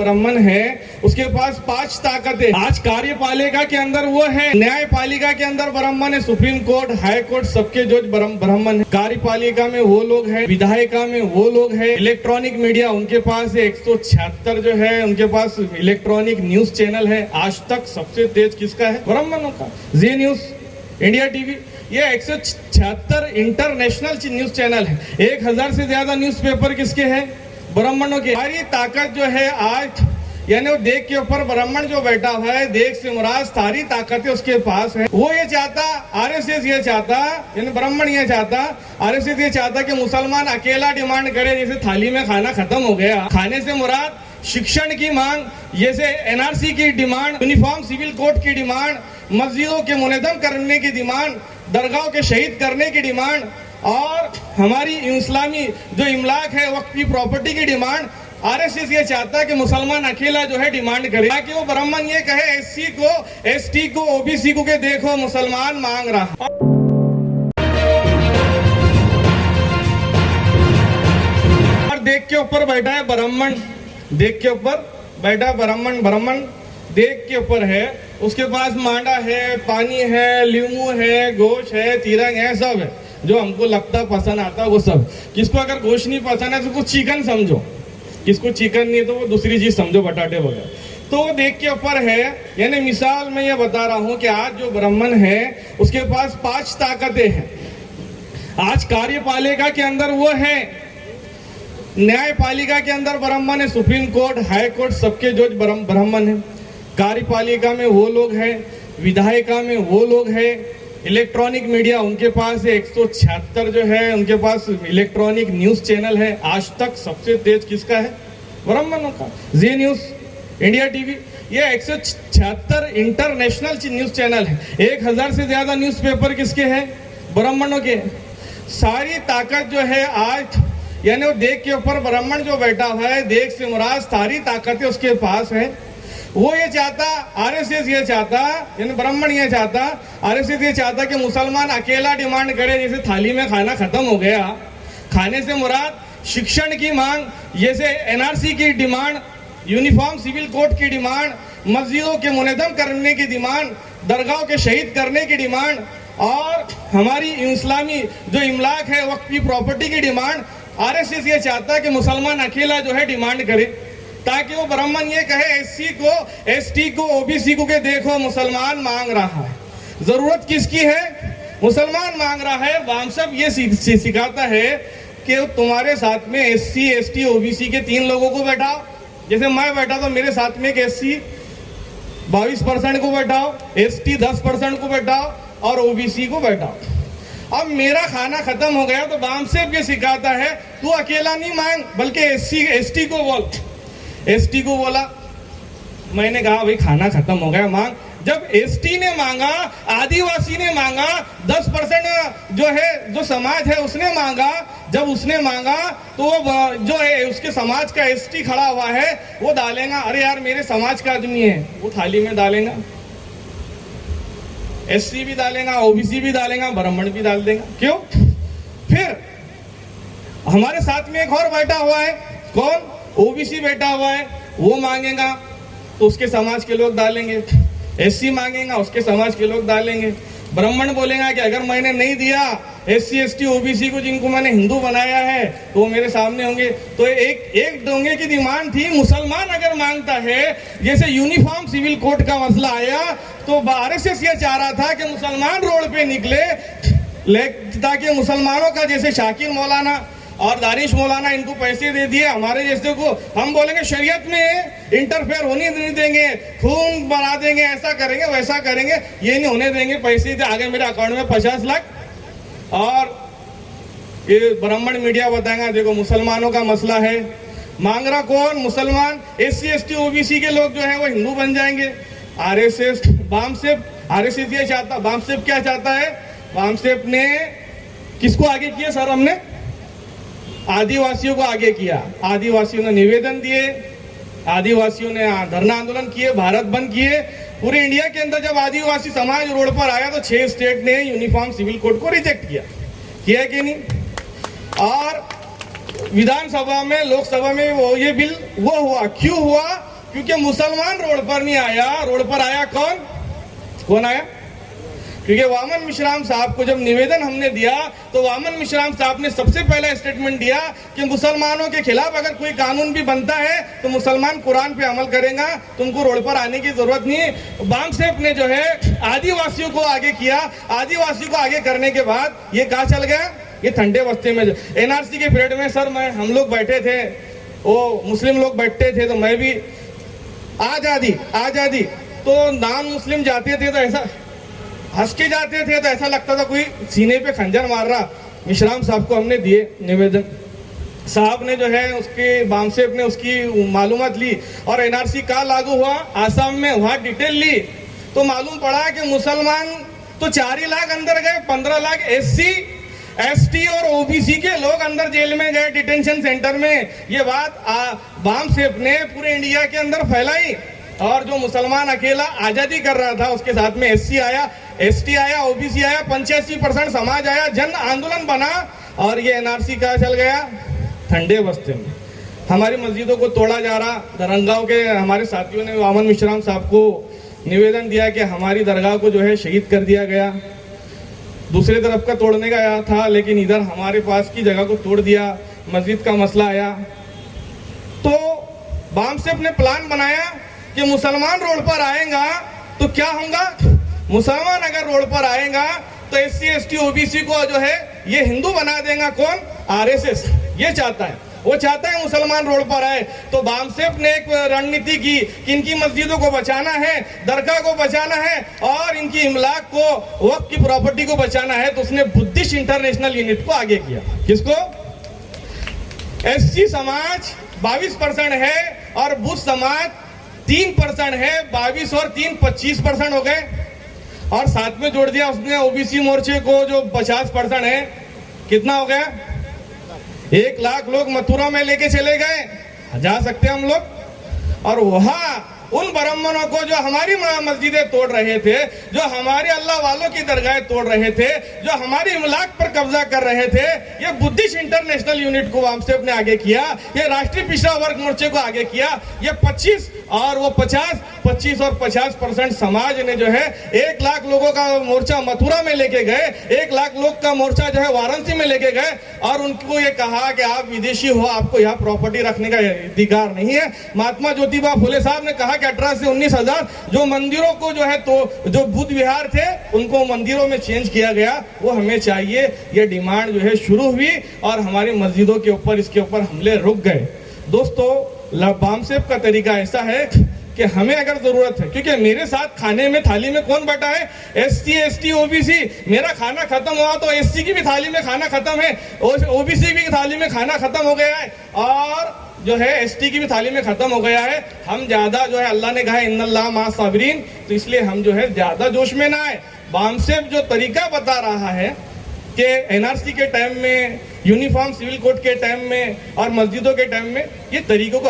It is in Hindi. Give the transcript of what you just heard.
ब्राह्मण है, उसके पास 5 ताकतें। आज कार्यपालिका के अंदर वो है, न्यायपालिका के अंदर ब्राह्मण है, सुप्रीम कोर्ट, हाई कोर्ट सबके जो ब्राह्मण है। कार्यपालिका में वो लोग हैं, विधायिका में वो लोग हैं, इलेक्ट्रॉनिक मीडिया उनके पास है 176 जो है उनके पास इलेक्ट्रॉनिक न्यूज चैनल है। आज तक सबसे तेज किसका है? ब्राह्मणों का। जी न्यूज, इंडिया टीवी, ये 176 इंटरनेशनल न्यूज चैनल है। 1000 से ज्यादा न्यूज़पेपर किसके हैं? ब्राह्मणों की। सारी ताकत जो है आज, यानी वो देश के ऊपर ब्राह्मण जो बैठा हुआ है, देश से मुराद सारी ताकतें उसके पास है। वो ये चाहता, आरएसएस ये चाहता, यानी ब्राह्मण ये चाहता, आरएसएस ये चाहता कि मुसलमान अकेला डिमांड करे, जैसे थाली में खाना खत्म हो गया। खाने से मुराद शिक्षण की मांग, जैसे एनआरसी की डिमांड, यूनिफॉर्म सिविल कोड की डिमांड, मस्जिदों के मुनज़्ज़म करने की डिमांड, दरगाहों के शहीद करने की डिमांड, और हमारी इस्लामी जो इमलाक है वक्फ की प्रॉपर्टी की डिमांड। आरएसएस ये चाहता है कि मुसलमान अकेला जो है डिमांड करे, ताकि वो ब्राह्मण ये कहे एससी को, एसटी को, ओबीसी को, के देखो मुसलमान मांग रहा। और देख के ऊपर बैठा है ब्राह्मण, देख के ऊपर बैठा ब्राह्मण, ब्राह्मण देख के ऊपर है, उसके पास मांडा है, पानी है, लीमू है, गोश्त है, तिरंग है, सब है जो हमको लगता पसंद आता वो सब। किसको अगर गोश्त नहीं पसंद है तो कुछ चिकन समझो, किसको चिकन नहीं तो वो दूसरी चीज समझो, बटाटे वगैरह। तो वो देख के ऊपर है, यानी मिसाल मैं ये बता रहा हूँ कि आज जो ब्राह्मण है उसके पास 5 ताकतें हैं। आज कार्यपालिका के अंदर वो है, न्यायपालिका के अंदर ब्राह्मण है, सुप्रीम कोर्ट, हाई कोर्ट सबके जो ब्राह्मण है। कार्यपालिका में वो लोग हैं, विधायिका में वो लोग हैं, इलेक्ट्रॉनिक मीडिया उनके पास है 176 जो है उनके पास इलेक्ट्रॉनिक न्यूज चैनल है। आज तक सबसे तेज किसका है? ब्राह्मणों का। जी न्यूज, इंडिया टीवी, ये 176 इंटरनेशनल न्यूज चैनल है। 1000 से ज्यादा न्यूज़पेपर किसके हैं? ब्राह्मणों के। सारी ताकत जो है आज, यानी वो देश के ऊपर ब्राह्मण जो बैठा हुआ है, देश से मुराद सारी ताकतें उसके पास है। वो ये चाहता, आरएसएस ये चाहता, यानी ब्राह्मण ये चाहता, आरएसएस ये चाहता कि मुसलमान अकेला डिमांड करे, जैसे थाली में खाना खत्म हो गया। खाने से मुराद शिक्षण की मांग, जैसे एनआरसी की डिमांड, यूनिफॉर्म सिविल कोड की डिमांड, मस्जिदों के मुनज़्ज़म करने की डिमांड, दरगाहों के शहीद करने की डिमांड, और हमारी इस्लामी जो इमलाक है वक्फ की प्रॉपर्टी की डिमांड। आरएसएस ये चाहता है कि मुसलमान अकेला जो है डिमांड करे, ताकि वो ब्राह्मण ये कहे एससी को, एसटी को, ओबीसी को, के देखो मुसलमान मांग रहा है। जरूरत किसकी है? मुसलमान मांग रहा है। वामसब ये सिखाता है कि तुम्हारे साथ में एससी, एसटी, ओबीसी के 3 लोगों को बैठाओ। जैसे मैं बैठा तो मेरे साथ में एक एससी 22% को बैठाओ, एसटी 10% को बैठाओ, और ओबीसी को बैठाओ। अब मेरा खाना खत्म हो गया तो वामसब ये सिखाता है तू अकेला नहीं मांग, बल्कि एससी, एसटी को बोल। एसटी को बोला, मैंने कहा भाई खाना खत्म हो गया, मांग। जब एसटी ने मांगा, आदिवासी ने मांगा, 10% जो है, जो समाज है उसने मांगा। जब उसने मांगा तो वो जो है उसके समाज का एसटी खड़ा हुआ है, वो डालेगा, अरे यार मेरे समाज का आदमी है, वो थाली में डालेगा। एससी भी डालेगा, ओबीसी भी डालेगा, ब्राह्मण भी डाल देगा। क्यों? फिर हमारे साथ में एक और बैठा हुआ है, कौन? ओबीसी बैठा हुआ है, वो मांगेगा तो उसके समाज के लोग डालेंगे। एससी मांगेगा, उसके समाज के लोग डालेंगे। ब्राह्मण बोलेगा कि अगर मैंने नहीं दिया एससी, एसटी, ओबीसी को, जिनको मैंने हिंदू बनाया है, तो वो मेरे सामने होंगे। तो एक डोंगे की डिमांड थी। मुसलमान अगर मांगता है, जैसे यूनिफॉर्म सिविल कोड का मसला आया तो आरएसएस ये चाह रहा था कि मुसलमान रोड पे निकले, ताकि मुसलमानों का, जैसे शाकिर मौलाना और दानिश मौलाना, इनको पैसे दे दिए, हमारे जैसे को हम बोलेंगे शरीयत में इंटरफेयर होने नहीं देंगे, खून बना देंगे, ऐसा करेंगे, वैसा करेंगे, ये नहीं होने देंगे। पैसे दे, आगे मेरे अकाउंट में 50 लाख। और ये ब्राह्मण मीडिया बताएगा देखो मुसलमानों का मसला है। मांग रहा कौन? मुसलमान। एससी, एसटी, ओबीसी के लोग जो है वो हिंदू बन जाएंगे। आरएसएस, वामसब, आरएसएस ये चाहता, वामसब क्या चाहता है? वामसब ने किसको आगे किया सर? हमने आदिवासियों को आगे किया। आदिवासियों ने निवेदन दिए, आदिवासियों ने धरना आंदोलन किए, भारत बंद किए। पूरे इंडिया के अंदर जब आदिवासी समाज रोड पर आया तो 6 स्टेट ने यूनिफॉर्म सिविल कोड को रिजेक्ट किया कि नहीं? और विधानसभा में, लोकसभा में वो ये बिल वो हुआ, क्यों हुआ? क्योंकि मुसलमान रोड पर नहीं आया, रोड पर आया कौन आया? क्योंकि वामन मिश्राम साहब को जब निवेदन हमने दिया तो वामन मिश्राम साहब ने सबसे पहला स्टेटमेंट दिया कि मुसलमानों के खिलाफ अगर कोई कानून भी बनता है तो मुसलमान कुरान पे अमल करेगा, तुमको रोड पर आने की जरूरत नहीं। बामसेफ ने जो है आदिवासियों को आगे किया, आदिवासियों को आगे करने के बाद ये कहाँ चल गया? ये ठंडे बस्ते में। एनआरसी के पीरियड में सर हम लोग बैठे थे, वो मुस्लिम लोग बैठते थे, तो मैं भी आजादी तो नॉन मुस्लिम जाते थे तो ऐसा हंस के जाते थे, तो ऐसा लगता था कोई सीने पे खंजर मार रहा। मिश्राम साहब को हमने दिए निवेदन, साहब ने जो है उसके बामसेफ ने उसकी मालूमात ली और एनआरसी कहाँ लागू हुआ? आसाम में, वहां डिटेल ली तो मालूम पड़ा कि मुसलमान तो 4 ही लाख अंदर गए, 15 लाख SC ST और OBC के लोग अंदर जेल में गए, डिटेंशन सेंटर में। ये बात बामसेफ ने पूरे इंडिया के अंदर फैलाई और जो मुसलमान अकेला आजादी कर रहा था उसके साथ में SC आया, ST आया, OBC आया, 85% समाज आया, जन आंदोलन बना और ये NRC कहाँ चल गया? ठंडे बस्ते में। हमारी मस्जिदों को तोड़ा जा रहा। दरंगाव के हमारे साथियों ने वामन मिश्राम साहब को निवेदन दिया कि हमारी दरगाह को जो है शहीद कर दिया गया। दूसरी तरफ का तोड़ने का आया था, लेकिन इधर हमारे पास की जगह को तोड़ दिया, मस्जिद का मसला आया। तो बामसेफ ने प्लान बनाया कि मुसलमान रोड पर आएगा तो क्या होगा? मुसलमान अगर रोड पर आएगा तो SC ST OBC को जो है ये हिंदू बना देगा। कौन? RSS ये चाहता है, वो चाहता है मुसलमान रोड पर आए। तो बामसेफ ने एक रणनीति की कि इनकी मस्जिदों को बचाना है, दरगाह को बचाना है और इनकी इमलाक को, वक्त की प्रॉपर्टी को बचाना है। तो उसने बुद्धिस्ट इंटरनेशनल यूनिट को आगे किया। किसको? SC समाज 22% है और बुद्ध समाज 3% है। 22 और 3 25% हो गए और साथ में जोड़ दिया उसने OBC मोर्चे को जो 50% है। कितना हो गया? 1 लाख लोग मथुरा में लेके चले गए, जा सकते हम लोग। और वहां उन ब्राह्मणों को जो हमारी मस्जिदें तोड़ रहे थे, जो हमारे अल्लाह वालों की दरगाहें तोड़ रहे थे, जो हमारी इमलाक पर कब्जा कर रहे थे, ये बुद्धिस्ट इंटरनेशनल यूनिट को बामसेफ ने आगे किया, ये राष्ट्रीय पिछड़ा वर्ग मोर्चे को आगे किया। ये 25 और वो 25 और 50% समाज ने जो है 1 लाख लोगों का मोर्चा मथुरा में लेके गए, 1 लाख लोग का मोर्चा जो है वाराणसी में लेके गए और उनको ये कहा कि आप विदेशी हो, आपको यहाँ प्रॉपर्टी रखने का अधिकार नहीं है। महात्मा ज्योतिबा फुले साहब ने कहा कि 18 से 19 हजार जो मंदिरों को जो है तो जो बुद्ध विहार थे उनको मंदिरों में चेंज किया गया, वो हमें चाहिए। ये डिमांड जो है शुरू हुई और हमारी मस्जिदों के ऊपर इसके ऊपर हमले रुक गए। दोस्तों, बामसेफ का तरीका ऐसा है कि हमें अगर जरूरत है, क्योंकि मेरे साथ खाने में थाली में कौन बैठा है? SC ST OBC। मेरा खाना खत्म हुआ तो SC की भी थाली में खाना खत्म है, OBC की थाली में खाना खत्म हो गया है और जो है ST की भी थाली में खत्म हो गया है। हम ज्यादा जो है, अल्लाह ने कहा है इन्नल्लाह मा साबिरीन, तो इसलिए हम जो है ज्यादा जोश में ना आए। बामसेफ जो तरीका बता रहा है कि NRC के टाइम में, यूनिफॉर्म सिविल कोड के टाइम में और मस्जिदों के टाइम में, ये तरीकों को